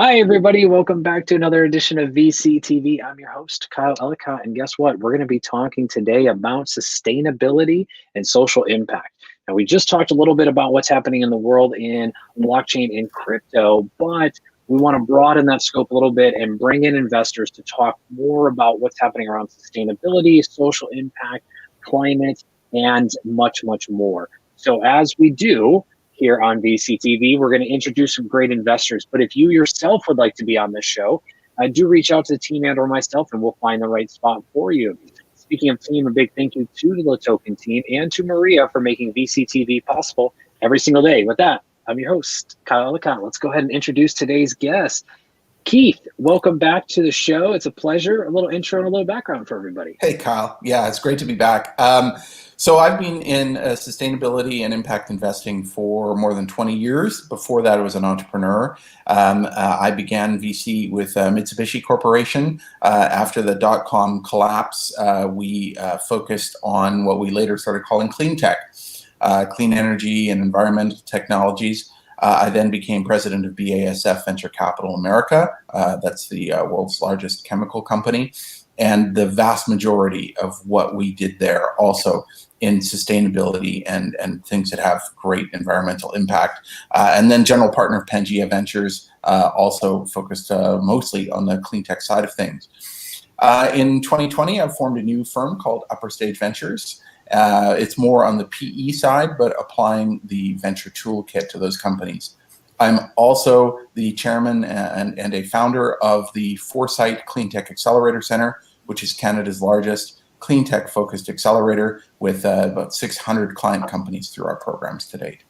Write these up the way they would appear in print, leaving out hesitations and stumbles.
Hi, everybody. Welcome back to another edition of VCTV. I'm your host, Kyle Ellicott, and guess what? We're going to be talking today about sustainability and social impact. Now, we just talked a little bit about what's happening in the world in blockchain and crypto, but we want to broaden that scope a little bit and bring in investors to talk more about what's happening around sustainability, social impact, climate, and much, much more. So as we do, here on VCTV, we're going to introduce some great investors. But if you yourself would like to be on this show, do reach out to the team and or myself, and we'll find the right spot for you. Speaking of team, a big thank you to the Token team and to Maria for making VCTV possible every single day. With that, I'm your host, Kyle Ellicott. Let's go ahead and introduce today's guest. Keith, welcome back to the show. It's a pleasure. A little intro and a little background for everybody. Hey, Kyle. Yeah, it's great to be back. So I've been in sustainability and impact investing for more than 20 years. Before that, I was an entrepreneur. I began VC with Mitsubishi Corporation. After the dot-com collapse, we focused on what we later started calling clean tech, clean energy and environmental technologies. I then became president of BASF Venture Capital America. That's the world's largest chemical company. And the vast majority of what we did there also in sustainability and things that have great environmental impact. And then general partner of Pangea Ventures, also focused mostly on the clean tech side of things. In 2020, I formed a new firm called Upper Stage Ventures. It's more on the PE side, but applying the venture toolkit to those companies. I'm also the chairman and a founder of the Foresight Clean Tech Accelerator Center, which is Canada's largest clean tech focused accelerator with about 600 client companies through our programs to date.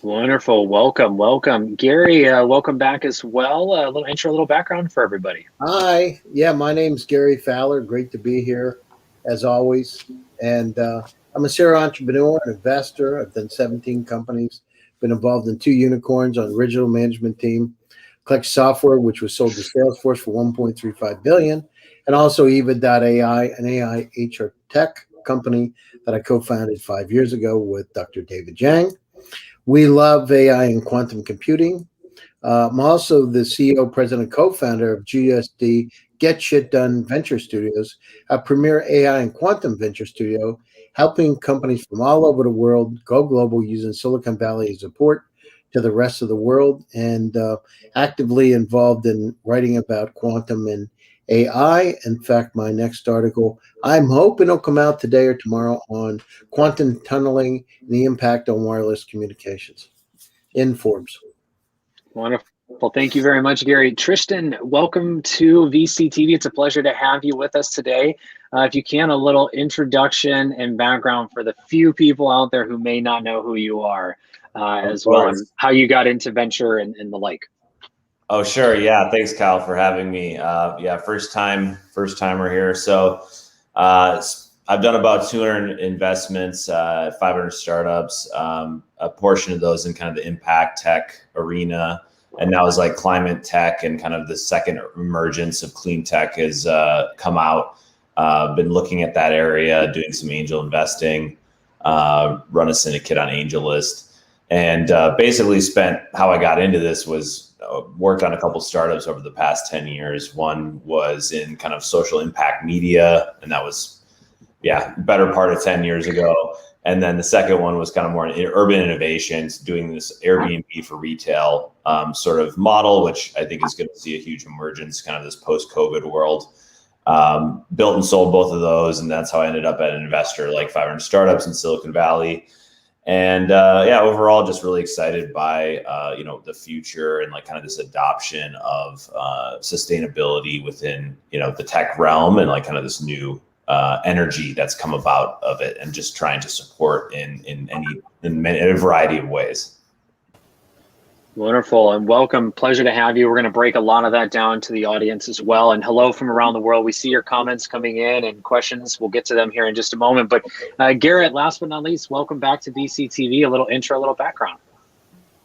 Wonderful. Welcome. Gary, welcome back as well. A little intro, a little background for everybody. Hi. Yeah, my name's Gary Fowler. Great to be here, as always. And I'm a serial entrepreneur and investor. I've done 17 companies, been involved in 2 unicorns on original management team, Collect Software, which was sold to Salesforce for $1.35 billion, and also Eva.ai, an AI HR tech company that I co-founded 5 years ago with Dr. David Zhang. We love AI and quantum computing. I'm also the CEO, president, co-founder of GSD Get Shit Done Venture Studios, a premier AI and quantum venture studio, helping companies from all over the world go global using Silicon Valley as a port to the rest of the world, and actively involved in writing about quantum and AI. In fact, my next article, I'm hoping it'll come out today or tomorrow, on quantum tunneling and the impact on wireless communications in Forbes. Wonderful. Thank you very much, Gary. Tristan, welcome to VCTV. It's a pleasure to have you with us today. If you can, a little introduction and background for the few people out there who may not know who you are, as well, and how you got into venture and the like. Oh, sure. Yeah. Thanks, Kyle, for having me. First timer here. So I've done about 200 investments, 500 startups, a portion of those in kind of the impact tech arena. And now it's like climate tech and kind of the second emergence of clean tech has come out. Been looking at that area, doing some angel investing, run a syndicate on AngelList. And basically how I got into this was worked on a couple startups over the past 10 years. One was in kind of social impact media, and that was, better part of 10 years ago. And then the second one was kind of more in urban innovations, doing this Airbnb for retail sort of model, which I think is going to see a huge emergence, kind of this post-COVID world. Built and sold both of those, and that's how I ended up at an investor like 500 startups in Silicon Valley. And overall, just really excited by the future and like kind of this adoption of sustainability within the tech realm, and like kind of this new energy that's come about of it, and just trying to support in a variety of ways. Wonderful, and welcome. Pleasure to have you. We're going to break a lot of that down to the audience as well. And hello from around the world. We see your comments coming in and questions. We'll get to them here in just a moment. But Garrett, last but not least, welcome back to VCTV. A little intro, a little background.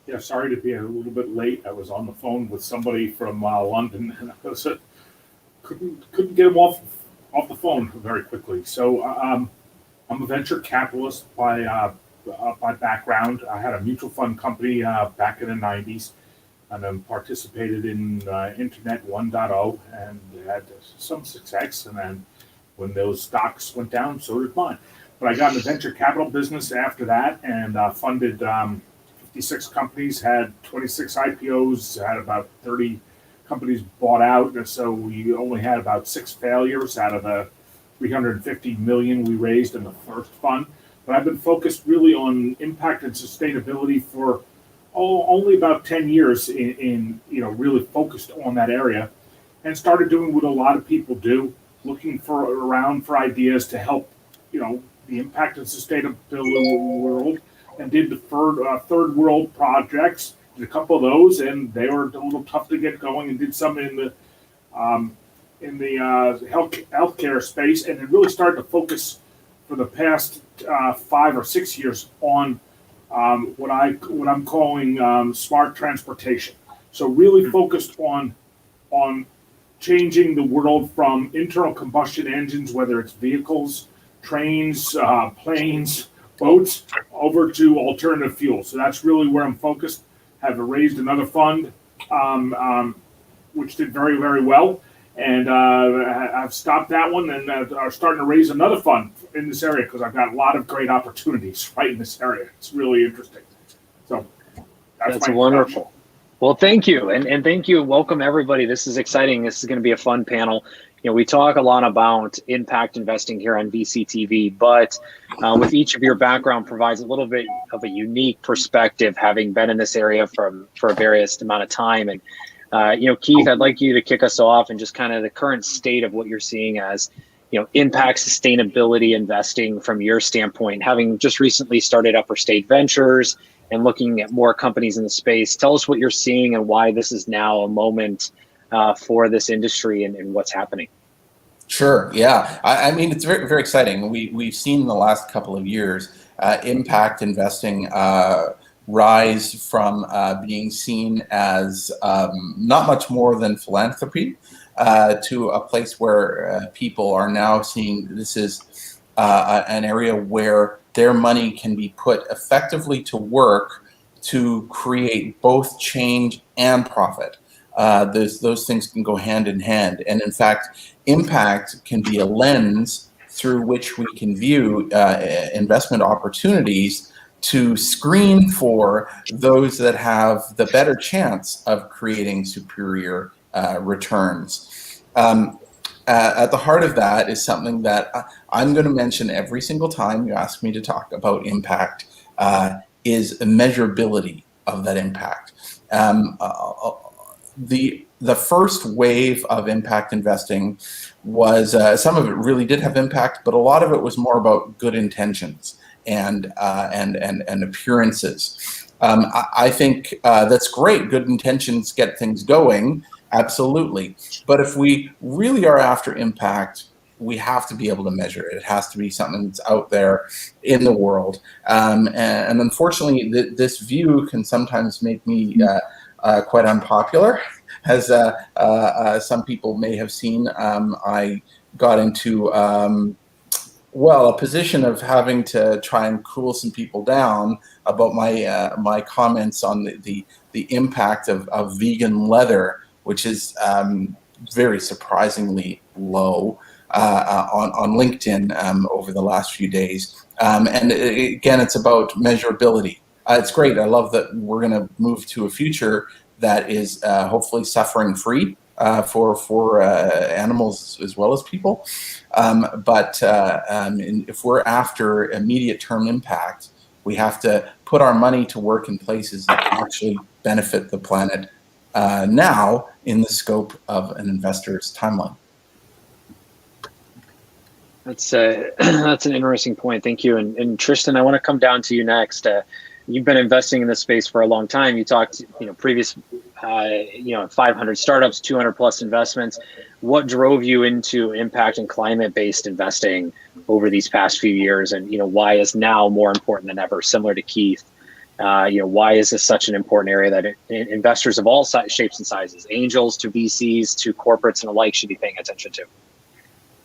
Yeah, sorry to be a little bit late. I was on the phone with somebody from London, and I was couldn't get him off the phone very quickly. So I'm a venture capitalist by background. I had a mutual fund company back in the 90s. and then participated in Internet 1.0 and had some success. And then when those stocks went down, so did mine. But I got in the venture capital business after that and funded 56 companies, had 26 IPOs, had about 30 companies bought out. And so we only had about 6 failures out of the 350 million we raised in the first fund. But I've been focused really on impact and sustainability for only about 10 years in really focused on that area, and started doing what a lot of people do, looking around for ideas to help, the impact and sustainability world, and did the third world projects, did a couple of those, and they were a little tough to get going, and did some in the healthcare space, and it really started to focus for the past 5 or 6 years on what I'm calling smart transportation. So really focused on changing the world from internal combustion engines, whether it's vehicles, trains, planes, boats, over to alternative fuels. So that's really where I'm focused. Have raised another fund, which did very, very well. And I've stopped that one and are starting to raise another fund in this area because I've got a lot of great opportunities right in this area. It's really interesting. So that's wonderful. Well, thank you. And thank you. Welcome, everybody. This is exciting. This is going to be a fun panel. We talk a lot about impact investing here on VCTV, but with each of your background provides a little bit of a unique perspective, having been in this area for a various amount of time. And Keith, I'd like you to kick us off and just kind of the current state of what you're seeing as, impact sustainability investing from your standpoint, having just recently started Upper State Ventures and looking at more companies in the space. Tell us what you're seeing and why this is now a moment for this industry and what's happening. Sure. Yeah. I mean, it's very, very exciting. We've seen in the last couple of years impact investing rise from being seen as not much more than philanthropy to a place where people are now seeing this is an area where their money can be put effectively to work to create both change and profit. Those things can go hand in hand. And in fact, impact can be a lens through which we can view investment opportunities to screen for those that have the better chance of creating superior returns. At the heart of that is something that I'm going to mention every single time you ask me to talk about impact, is measurability of that impact. The first wave of impact investing was, some of it really did have impact, but a lot of it was more about good intentions and appearances. I think that's great. Good intentions get things going, absolutely. But if we really are after impact, we have to be able to measure it. It has to be something that's out there in the world. And unfortunately, this view can sometimes make me quite unpopular. As some people may have seen, I got into a position of having to try and cool some people down about my comments on the impact of vegan leather, which is very surprisingly low on LinkedIn over the last few days. And again, it's about measurability. It's great. I love that we're going to move to a future that is hopefully suffering free for animals as well as people. But if we're after immediate term impact, we have to put our money to work in places that actually benefit the planet now in the scope of an investor's timeline. That's an interesting point. Thank you. And Tristan, I want to come down to you next. You've been investing in this space for a long time. You talked, previous, 500 startups, 200 plus investments. What drove you into impact and climate-based investing over these past few years? And, why is now more important than ever, similar to Keith? Why is this such an important area that investors of all shapes and sizes, angels to VCs to corporates and alike, should be paying attention to?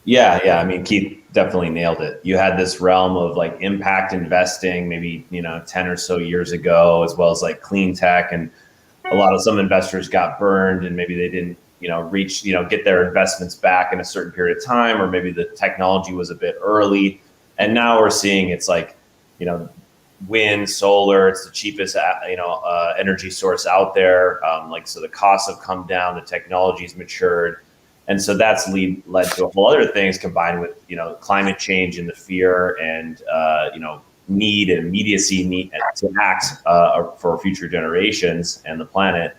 Yeah. I mean, Keith definitely nailed it. You had this realm of like impact investing, maybe, 10 or so years ago, as well as like clean tech. And some investors got burned and maybe they didn't, reach, get their investments back in a certain period of time, or maybe the technology was a bit early. And now we're seeing it's like, wind, solar, it's the cheapest, energy source out there. So the costs have come down, the technology's matured. And so that's led to a whole other things combined with, climate change and the fear and, need and immediacy to act for future generations and the planet.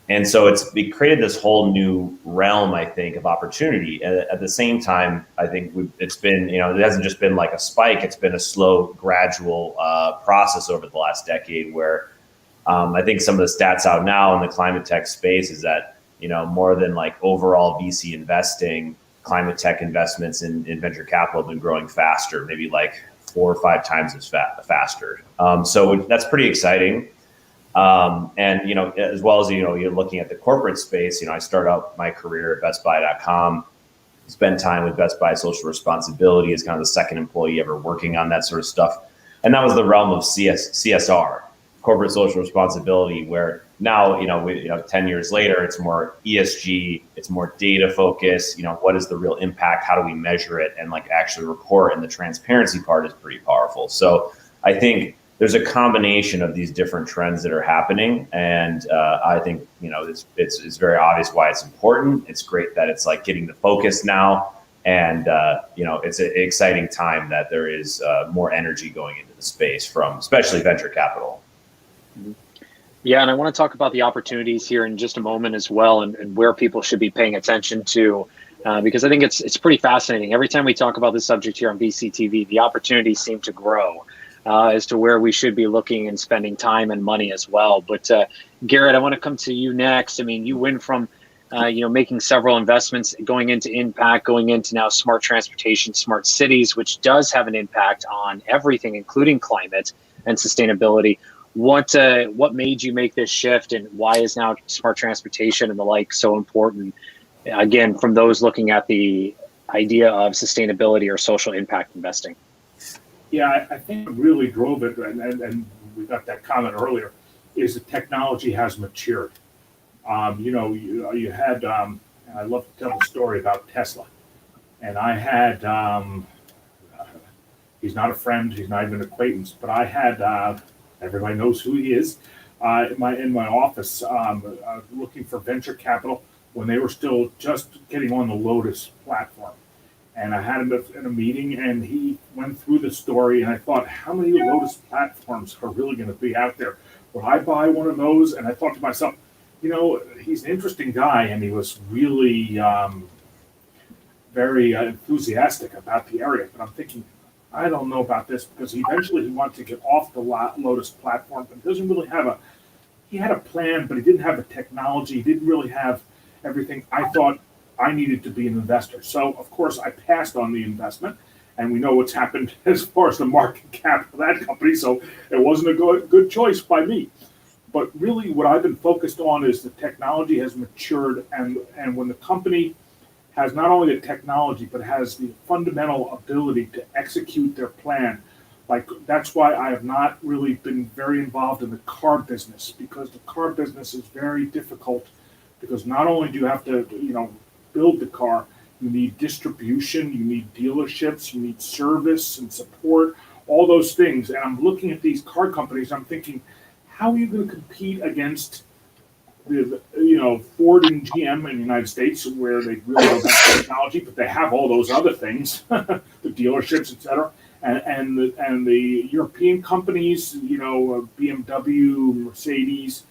And so we created this whole new realm, I think, of opportunity. At the same time, I think it's been, it hasn't just been like a spike. It's been a slow, gradual process over the last decade where I think some of the stats out now in the climate tech space is that, more than like overall VC investing, climate tech investments in venture capital have been growing faster, maybe like 4 or 5 times as faster. So that's pretty exciting. And, as well as, you're looking at the corporate space, I started out my career at bestbuy.com, spent time with Best Buy Social Responsibility as kind of the second employee ever working on that sort of stuff. And that was the realm of CSR, corporate social responsibility, where now, 10 years later, it's more ESG, it's more data focused, what is the real impact? How do we measure it and like actually report? And the transparency part is pretty powerful. So I think there's a combination of these different trends that are happening. And I think, it's very obvious why it's important. It's great that it's like getting the focus now. And, it's an exciting time that there is more energy going into the space from especially venture capital. Yeah, and I want to talk about the opportunities here in just a moment as well, and where people should be paying attention to, because I think it's pretty fascinating. Every time we talk about this subject here on VCTV, the opportunities seem to grow as to where we should be looking and spending time and money as well. But Garrett, I want to come to you next. I mean, you went from making several investments, going into impact, going into now smart transportation, smart cities, which does have an impact on everything, including climate and sustainability. What made you make this shift, and why is now smart transportation and the like so important? Again, from those looking at the idea of sustainability or social impact investing. Yeah, I think what really drove it, and we got that comment earlier, is the technology has matured. You had, and I love to tell the story about Tesla. And I had, he's not a friend, he's not even an acquaintance, but I had, everybody knows who he is, in my office, looking for venture capital when they were still just getting on the Lotus platform. And I had him in a meeting, and he went through the story, and I thought, how many Lotus platforms are really going to be out there? Would I buy one of those? And I thought to myself, he's an interesting guy, and he was really very enthusiastic about the area. But I'm thinking, I don't know about this, because eventually he wanted to get off the Lotus platform, but doesn't really have he had a plan, but he didn't have the technology. He didn't really have everything. I thought I needed to be an investor. So, of course, I passed on the investment, and we know what's happened as far as the market cap of that company. So it wasn't a good choice by me. But really what I've been focused on is the technology has matured, and when the company has not only the technology, but has the fundamental ability to execute their plan. Like, that's why I have not really been very involved in the car business, because the car business is very difficult, because not only do you have to, build the car, you need distribution, you need dealerships, you need service and support, all those things. And I'm looking at these car companies, I'm thinking, how are you going to compete against the Ford and GM in the United States, where they really don't have technology, but they have all those other things, the dealerships, et cetera, and the European companies, BMW, Mercedes,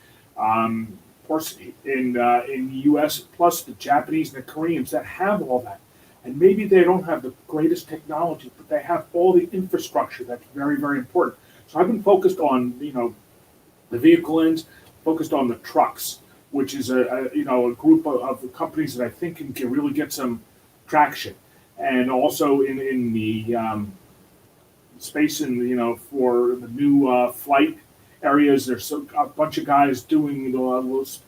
Porsche in the U.S., plus the Japanese and the Koreans that have all that. And maybe they don't have the greatest technology, but they have all the infrastructure that's very, very important. So I've been focused on, the vehicle ends, focused on the trucks, which is a group of companies that I think can really get some traction, and also in the space for the new flight areas. There's a bunch of guys doing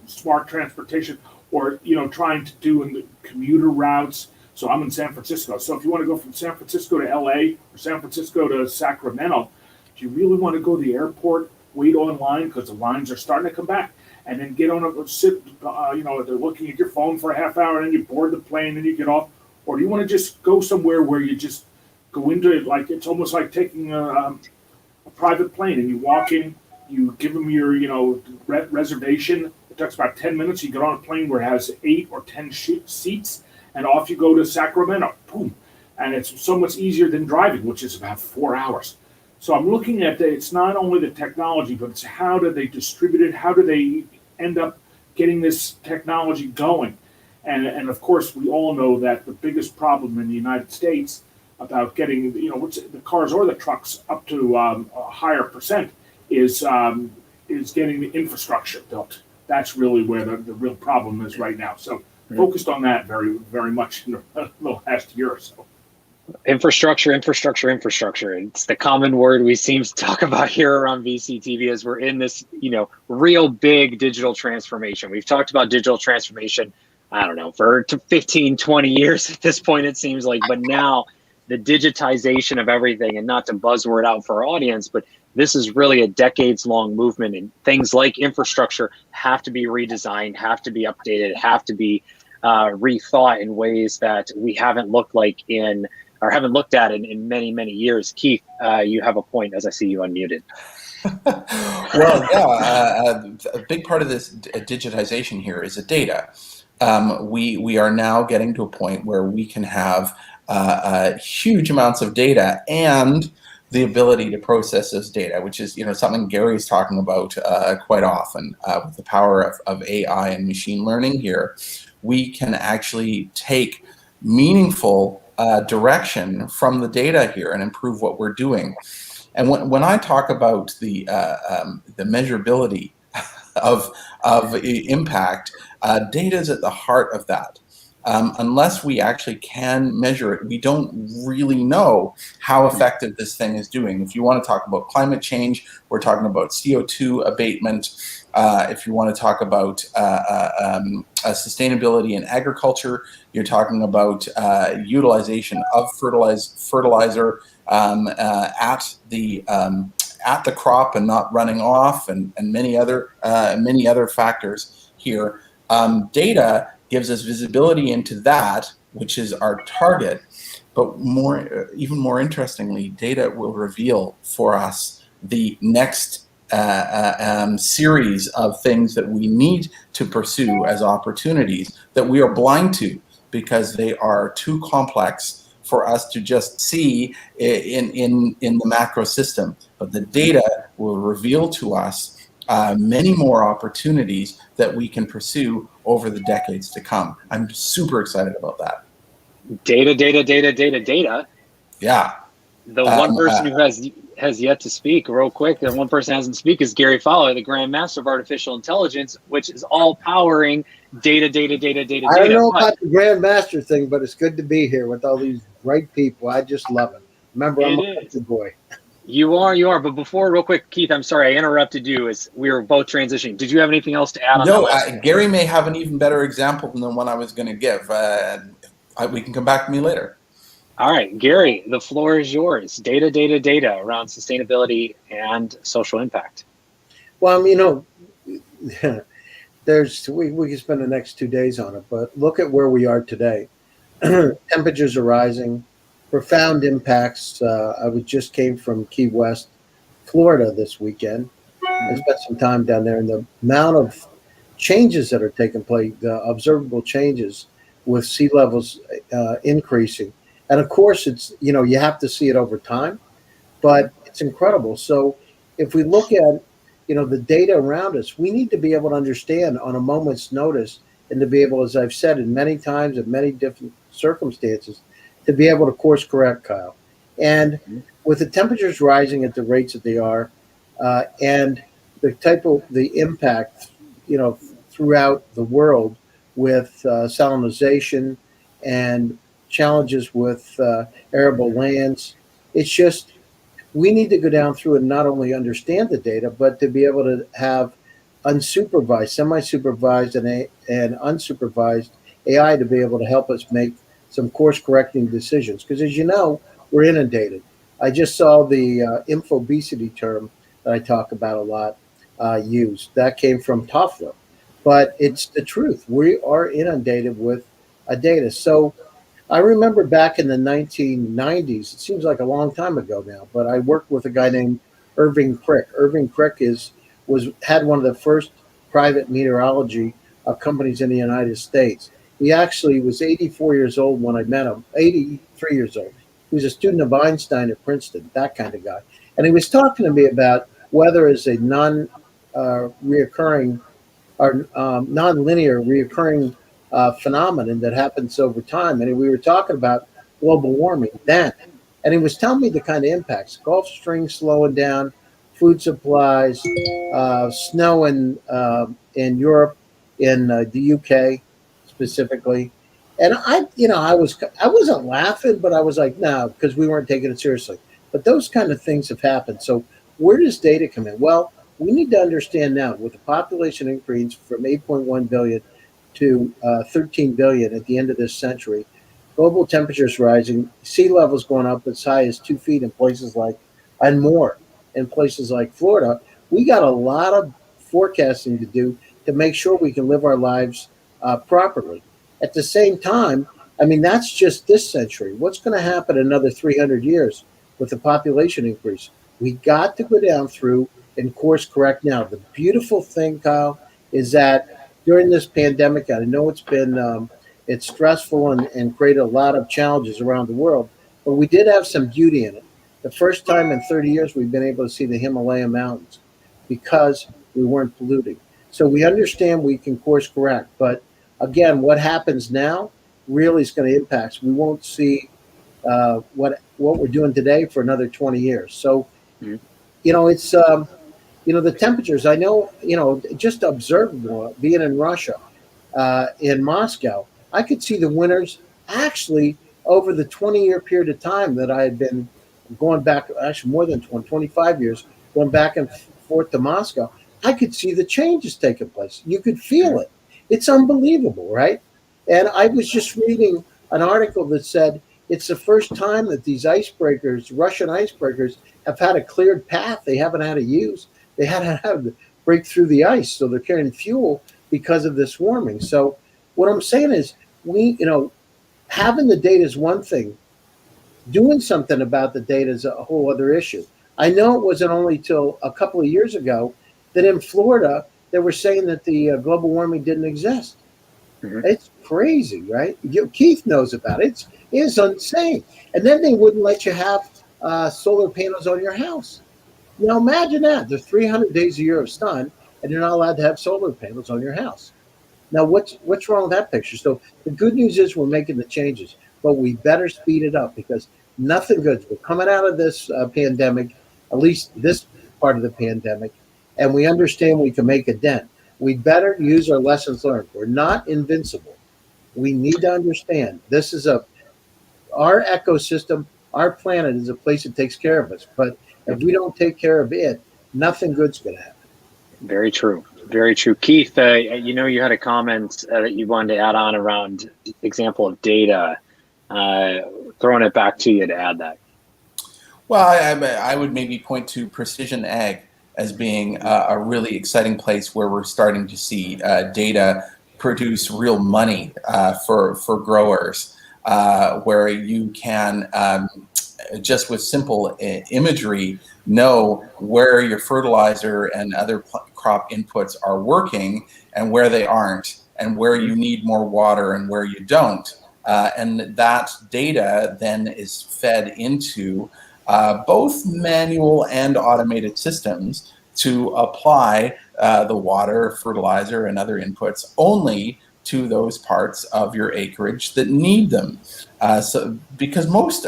smart transportation, or trying to do in the commuter routes. So I'm in San Francisco. So if you want to go from San Francisco to LA or San Francisco to Sacramento, do you really want to go to the airport wait online because the lines are starting to come back, and then get on a sit. They're looking at your phone for a half hour, and then you board the plane, and you get off. Or do you want to just go somewhere where you just go into it, like it's almost like taking a private plane, and you walk in, you give them your reservation. It takes about 10 minutes. You get on a plane where it has 8 or 10 seats, and off you go to Sacramento. Boom. And it's so much easier than driving, which is about 4 hours. So I'm looking at it's not only the technology, but it's how do they distribute it? How do they end up getting this technology going? And of course, we all know that the biggest problem in the United States about getting the cars or the trucks up to a higher percent is getting the infrastructure built. That's really where the real problem is right now. So focused on that very, very much in the last year or so. Infrastructure. It's the common word we seem to talk about here around VCTV as we're in this, real big digital transformation. We've talked about digital transformation, I don't know, for 15, 20 years at this point, it seems like, but now the digitization of everything, and not to buzzword out for our audience, but this is really a decades-long movement, and things like infrastructure have to be redesigned, have to be updated, have to be rethought in ways that we haven't looked at in many, many years. Keith, you have a point as I see you unmuted. Well, yeah, a big part of this digitization here is the data. We are now getting to a point where we can have huge amounts of data and the ability to process this data, which is something Gary's talking about quite often. With the power of AI and machine learning here, we can actually take meaningful direction from the data here and improve what we're doing. And when I talk about the measurability of impact, data is at the heart of that. Unless we actually can measure it, we don't really know how effective this thing is doing. If you want to talk about climate change, we're talking about CO2 abatement. If you want to talk about sustainability in agriculture, you're talking about utilization of fertilizer at the crop and not running off, and many other factors here. Data gives us visibility into that, which is our target. But even more interestingly, data will reveal for us the next series of things that we need to pursue as opportunities that we are blind to because they are too complex for us to just see in the macro system. But the data will reveal to us many more opportunities that we can pursue over the decades to come. I'm super excited about that. Data. Yeah. The one person who has yet to speak, real quick, the one person who hasn't speak is Gary Fowler, the Grand Master of Artificial Intelligence, which is all powering data. I don't know about the Grand Master thing, but it's good to be here with all these great people. I just love it. Remember, I'm a country boy. You are. But before, real quick, Keith, I'm sorry I interrupted you as we were both transitioning. Did you have anything else to add on that? No, Gary may have an even better example than the one I was going to give. We can come back to me later. All right, Gary, the floor is yours. Data around sustainability and social impact. Well, we can spend the next 2 days on it, but look at where we are today. Temperatures are rising, profound impacts. I just came from Key West, Florida this weekend. I spent some time down there, and the amount of changes that are taking place, the observable changes with sea levels increasing. And of course, it's, you have to see it over time, but it's incredible. So if we look at, the data around us, we need to be able to understand on a moment's notice, and to be able, as I've said in many times in many different circumstances, to be able to course correct, Kyle. And with the temperatures rising at the rates that they are, and the impact, throughout the world with salinization and challenges with arable lands, it's just, we need to go down through and not only understand the data, but to be able to have unsupervised, semi-supervised, and unsupervised AI to be able to help us make some course-correcting decisions. Because as you know, we're inundated. I just saw the infobesity term that I talk about a lot used. That came from Toffler, but it's the truth. We are inundated with data. So I remember back in the 1990s, it seems like a long time ago now, but I worked with a guy named Irving Crick. Irving Crick had one of the first private meteorology companies in the United States. He actually was 84 years old when I met him, 83 years old. He was a student of Einstein at Princeton, that kind of guy. And he was talking to me about weather as a reoccurring or non-linear reoccurring phenomenon that happens over time. And we were talking about global warming then. And he was telling me the kind of impacts: Gulf Stream slowing down, food supplies, snow in Europe, in the UK specifically. And I wasn't laughing, but I was like, no, because we weren't taking it seriously. But those kind of things have happened. So where does data come in? Well, we need to understand now, with the population increase from 8.1 billion to 13 billion at the end of this century, global temperatures rising, sea levels going up as high as 2 feet in places like, and more in places like Florida. We got a lot of forecasting to do to make sure we can live our lives properly. At the same time, I mean, that's just this century. What's going to happen in another 300 years with the population increase? We got to go down through and course correct now. The beautiful thing, Kyle, is that during this pandemic, I know it's stressful and created a lot of challenges around the world, but we did have some beauty in it. The first time in 30 years we've been able to see the Himalaya mountains because we weren't polluting. So we understand we can course correct, but again, what happens now really is going to impact. We won't see what we're doing today for another 20 years. So, it's the temperatures. I know, just observable being in Russia, in Moscow, I could see the winters actually over the 20-year period of time that I had been going back, actually more than 25 years, going back and forth to Moscow. I could see the changes taking place. You could feel it. It's unbelievable, right? And I was just reading an article that said it's the first time that these icebreakers, Russian icebreakers, have had a cleared path they haven't had to use. They had to have to break through the ice, so they're carrying fuel because of this warming. So what I'm saying is having the data is one thing. Doing something about the data is a whole other issue. I know it wasn't only till a couple of years ago that in Florida, they were saying that the global warming didn't exist. Mm-hmm. It's crazy, right? Keith knows about it. It's insane. And then they wouldn't let you have solar panels on your house. Now imagine that. There's 300 days a year of sun, and you're not allowed to have solar panels on your house. Now, what's wrong with that picture? So the good news is we're making the changes, but we better speed it up because nothing good. We're coming out of this pandemic, at least this part of the pandemic, and we understand we can make a dent. We better use our lessons learned. We're not invincible. We need to understand this is our ecosystem, our planet is a place that takes care of us. But if we don't take care of it, nothing good's going to happen. Very true. Very true. Keith, you had a comment that you wanted to add on around example of data. Throwing it back to you to add that. Well, I would maybe point to precision ag as being a really exciting place where we're starting to see data produce real money for growers, where you can just with simple imagery know where your fertilizer and other crop inputs are working and where they aren't, and where you need more water and where you don't. And that data then is fed into both manual and automated systems to apply the water, fertilizer, and other inputs only to those parts of your acreage that need them. So because most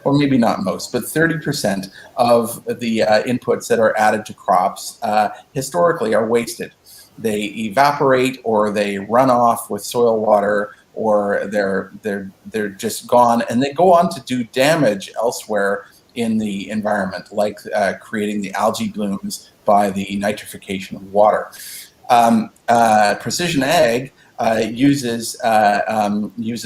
or maybe not most, but 30% of the inputs that are added to crops historically are wasted. They evaporate or they run off with soil water, or they're just gone, and they go on to do damage elsewhere in the environment, like creating the algae blooms by the nitrification of water. Precision ag uses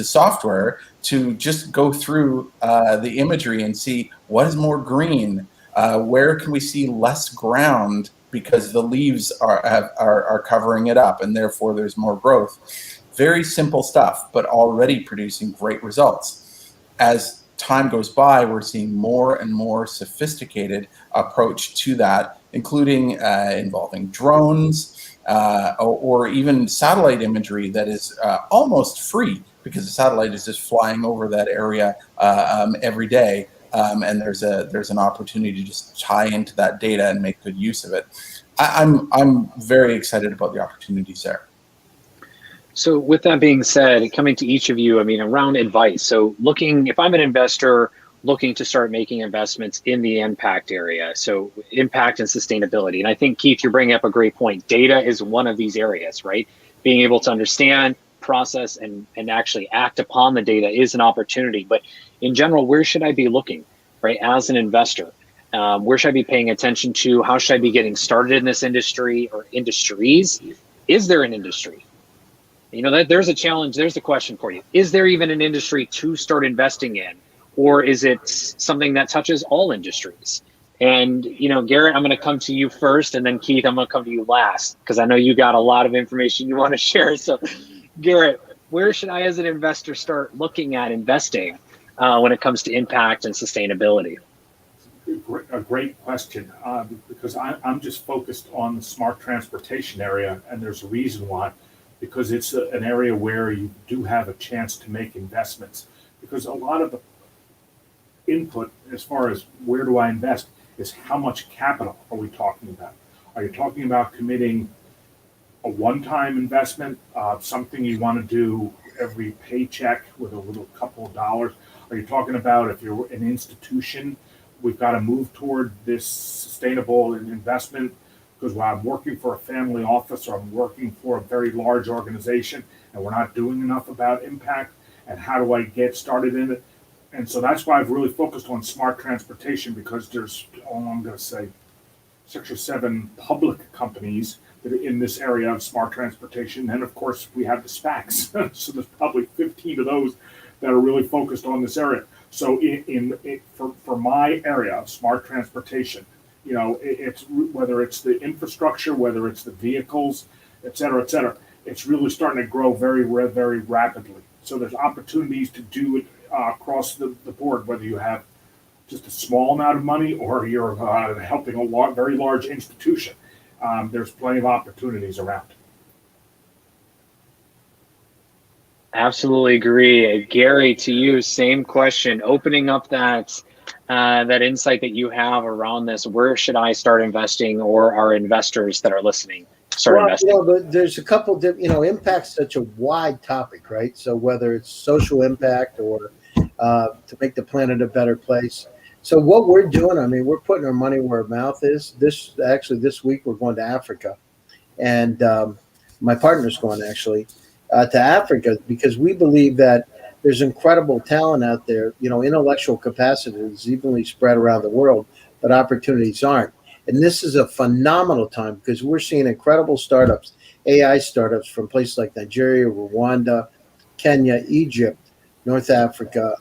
software to just go through the imagery and see what is more green, Where can we see less ground because the leaves are covering it up, and therefore there's more growth? Very simple stuff, but already producing great results. As time goes by, we're seeing more and more sophisticated approach to that, including involving drones or even satellite imagery that is almost free, because the satellite is just flying over that area every day. And there's an opportunity to just tie into that data and make good use of it. I'm very excited about the opportunities there. So with that being said, coming to each of you, I mean, around advice. So if I'm an investor looking to start making investments in the impact area, so impact and sustainability. And I think, Keith, you're bringing up a great point. Data is one of these areas, right? Being able to understand, process, and actually act upon the data is an opportunity. But in general, where should I be looking, right, as an investor? Where should I be paying attention to? How should I be getting started in this industry or industries? Is there an industry? You know, there's a challenge. There's a question for you. Is there even an industry to start investing in? Or is it something that touches all industries? And, you know, Garrett, I'm going to come to you first. And then Keith, I'm going to come to you last, because I know you got a lot of information you want to share. So, Garrett, where should I as an investor start looking at investing when it comes to impact and sustainability? A great question, because I'm just focused on the smart transportation area, and there's a reason why. Because it's an area where you do have a chance to make investments. Because a lot of the input as far as where do I invest is how much capital are we talking about? Are you talking about committing a one-time investment, something you want to do every paycheck with a little couple of dollars? Are you talking about, if you're an institution, we've got to move toward this sustainable investment? Because while I'm working for a family office or I'm working for a very large organization and we're not doing enough about impact, and how do I get started in it? And so that's why I've really focused on smart transportation, because there's, I'm going to say, 6 or 7 public companies that are in this area of smart transportation. And of course, we have the SPACs. So there's probably 15 of those that are really focused on this area. So for my area of smart transportation, you know, it's whether it's the infrastructure, whether it's the vehicles, et cetera, it's really starting to grow very, very rapidly. So there's opportunities to do it across the board, whether you have just a small amount of money or you're helping a very large institution. There's plenty of opportunities around. Absolutely agree. Gary, to you, same question. Opening up that insight that you have around this, where should I start investing, or our investors that are listening start investing? You know, there's a couple, impact's such a wide topic, right? So whether it's social impact or to make the planet a better place. So what we're doing, I mean, we're putting our money where our mouth is. This week we're going to Africa, and my partner's going actually to Africa, because we believe that there's incredible talent out there. You know, intellectual capacity is evenly spread around the world, but opportunities aren't. And this is a phenomenal time, because we're seeing incredible startups, AI startups from places like Nigeria, Rwanda, Kenya, Egypt, North Africa,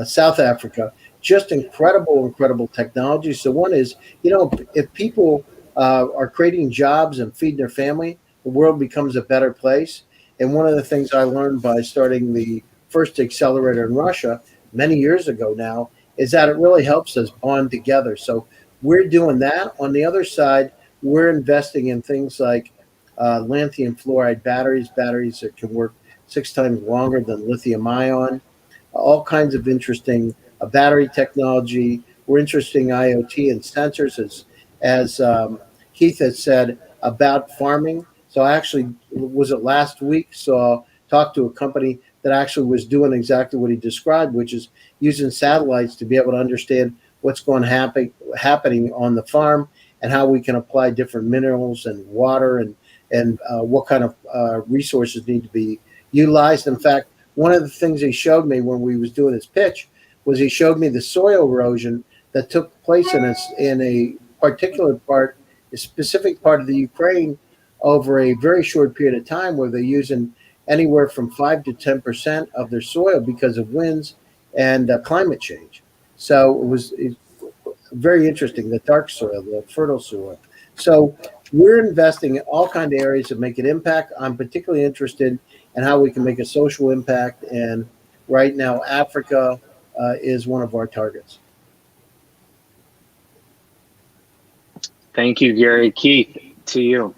South Africa. Just incredible technology. So one is, you know, if people are creating jobs and feeding their family, the world becomes a better place. And one of the things I learned by starting the first accelerator in Russia many years ago now is that it really helps us bond together. So we're doing that. On the other side, we're investing in things like lithium fluoride batteries that can work 6 times longer than lithium ion, all kinds of interesting battery technology. We're interested in IoT and sensors, as Keith has said about farming. So I actually, was it last week, talked to a company that actually was doing exactly what he described, which is using satellites to be able to understand what's going to happening on the farm, and how we can apply different minerals and water and what kind of resources need to be utilized. In fact, one of the things he showed me when we was doing his pitch was he showed me the soil erosion that took place in a specific part of the Ukraine over a very short period of time, where they're using anywhere from 5 to 10% of their soil because of winds and climate change. So very interesting, the dark soil, the fertile soil. So we're investing in all kinds of areas that make an impact. I'm particularly interested in how we can make a social impact. And right now, Africa is one of our targets. Thank you, Gary. Keith, to you.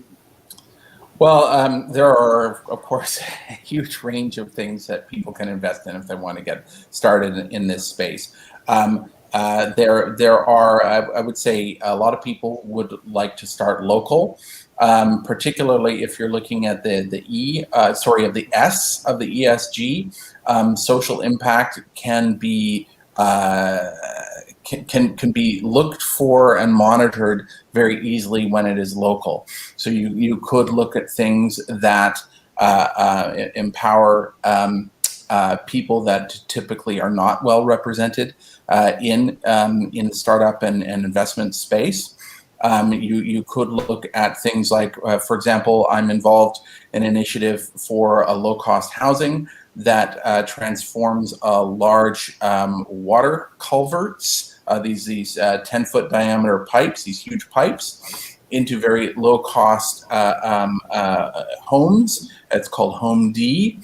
Well, there are, of course, a huge range of things that people can invest in if they want to get started in this space. There are, I would say, a lot of people would like to start local, particularly if you're looking at the S of the ESG. Social impact can be can be looked for and monitored very easily when it is local. So you could look at things that empower people that typically are not well represented in the startup and investment space. You could look at things like, for example, I'm involved in an initiative for a low-cost housing that transforms large water culverts, these 10-foot diameter pipes, these huge pipes, into very low-cost homes. It's called Home D.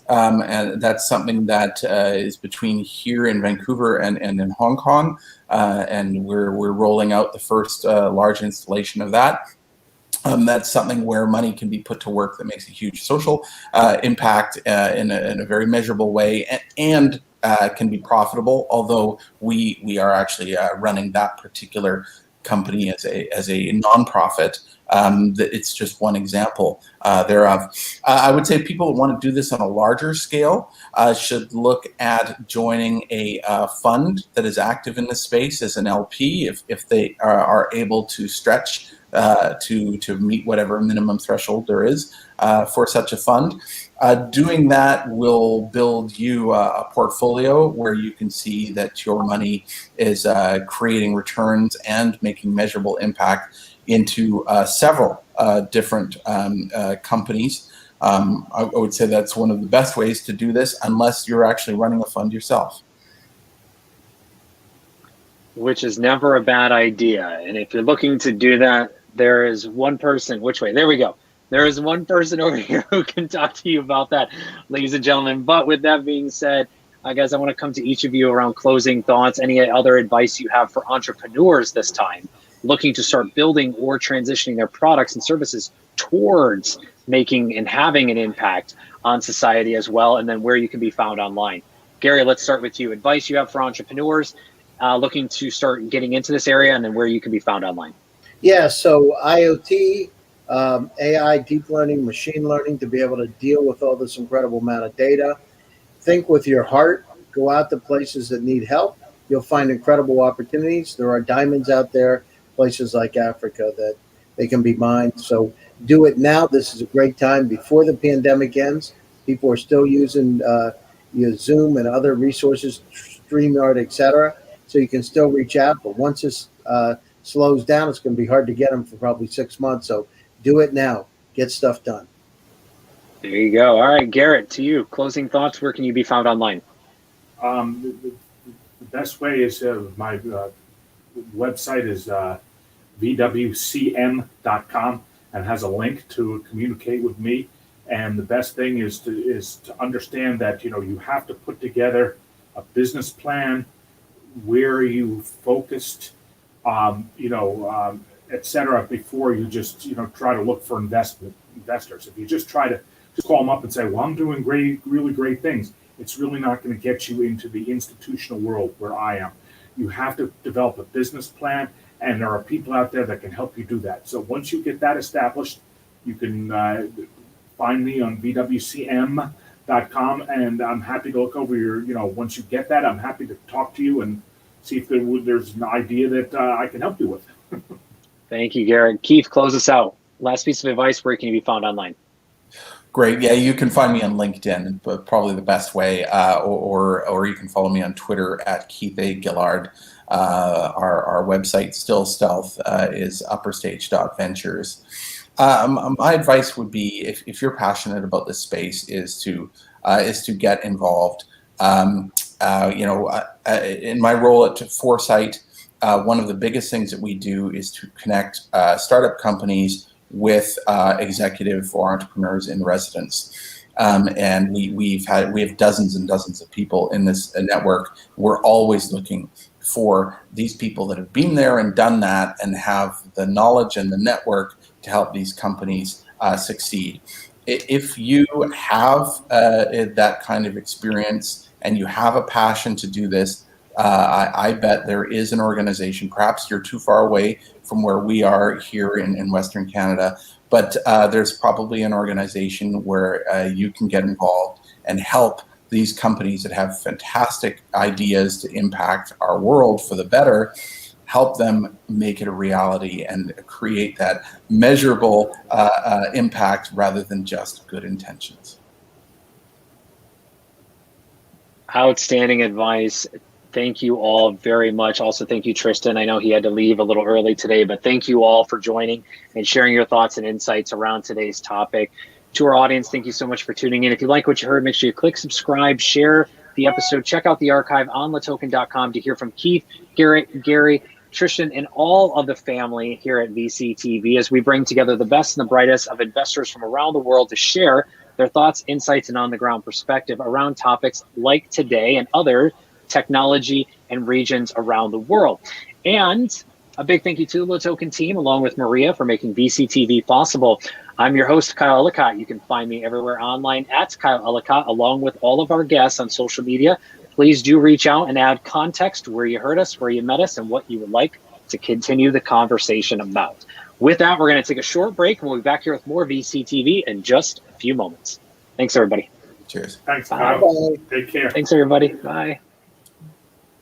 And that's something that is between here in Vancouver and in Hong Kong. And we're rolling out the first large installation of that. That's something where money can be put to work that makes a huge social impact in a very measurable way and can be profitable, although we are actually running that particular company as a nonprofit. It's just one example thereof. I would say people who want to do this on a larger scale should look at joining a fund that is active in this space as an LP if they are able to stretch to meet whatever minimum threshold there is for such a fund. Doing that will build you a portfolio where you can see that your money is creating returns and making measurable impact into several different companies. I would say that's one of the best ways to do this, unless you're actually running a fund yourself. Which is never a bad idea. And if you're looking to do that, there is one person, which way? There we go. There is one person over here who can talk to you about that, ladies and gentlemen. But with that being said, guys, I want to come to each of you around closing thoughts, any other advice you have for entrepreneurs this time, looking to start building or transitioning their products and services towards making and having an impact on society as well, and then where you can be found online. Gary, let's start with you. Advice you have for entrepreneurs looking to start getting into this area, and then where you can be found online. Yeah, so IoT, AI, deep learning, machine learning, to be able to deal with all this incredible amount of data. Think with your heart. Go out to places that need help. You'll find incredible opportunities. There are diamonds out there, places like Africa, that they can be mined. So do it now. This is a great time before the pandemic ends. People are still using Zoom and other resources, StreamYard, etc. So you can still reach out. But once this slows down, it's going to be hard to get them for probably 6 months. So do it now. Get stuff done. There you go. All right, Garrett, to you. Closing thoughts. Where can you be found online? The best way is my website is vwcm.com and has a link to communicate with me. And the best thing is to understand that you have to put together a business plan, where you focused, et cetera, before you just try to look for investors. If you just try to just call them up and say, well, I'm doing really great things, it's really not going to get you into the institutional world where I am. You have to develop a business plan, and there are people out there that can help you do that. So once you get that established, you can find me on vwcm.com, and I'm happy to look over your, once you get that, I'm happy to talk to you and see if there's an idea that I can help you with. Thank you, Garrett. Keith, close us out. Last piece of advice, where can you be found online? Great. Yeah, you can find me on LinkedIn, but probably the best way, or you can follow me on Twitter at Keith A. Gillard. Our website, still stealth, is upperstage.ventures. My advice would be, if you're passionate about this space, is to get involved. In my role at Foresight, one of the biggest things that we do is to connect startup companies with executive or entrepreneurs in residence. And we have dozens and dozens of people in this network. We're always looking for these people that have been there and done that and have the knowledge and the network to help these companies succeed. If you have that kind of experience and you have a passion to do this, I bet there is an organization. Perhaps you're too far away from where we are here in Western Canada, but there's probably an organization where you can get involved and help these companies that have fantastic ideas to impact our world for the better, help them make it a reality and create that measurable impact rather than just good intentions. Outstanding advice. Thank you all very much. Also, thank you, Tristan. I know he had to leave a little early today, but thank you all for joining and sharing your thoughts and insights around today's topic. To our audience, thank you so much for tuning in. If you like what you heard, make sure you click subscribe, share the episode, check out the archive on latoken.com to hear from Keith, Garrett, Gary, Tristan, and all of the family here at VCTV as we bring together the best and the brightest of investors from around the world to share their thoughts, insights, and on-the-ground perspective around topics like today and other technology and regions around the world. And a big thank you to the Latoken team, along with Maria, for making VCTV possible. I'm your host, Kyle Ellicott. You can find me everywhere online at Kyle Ellicott, along with all of our guests on social media. Please do reach out and add context where you heard us, where you met us, and what you would like to continue the conversation about. With that, we're going to take a short break, and we'll be back here with more VCTV in just a few moments. Thanks, everybody. Cheers. Thanks, Bye. Kyle. Take care. Thanks, everybody. Bye.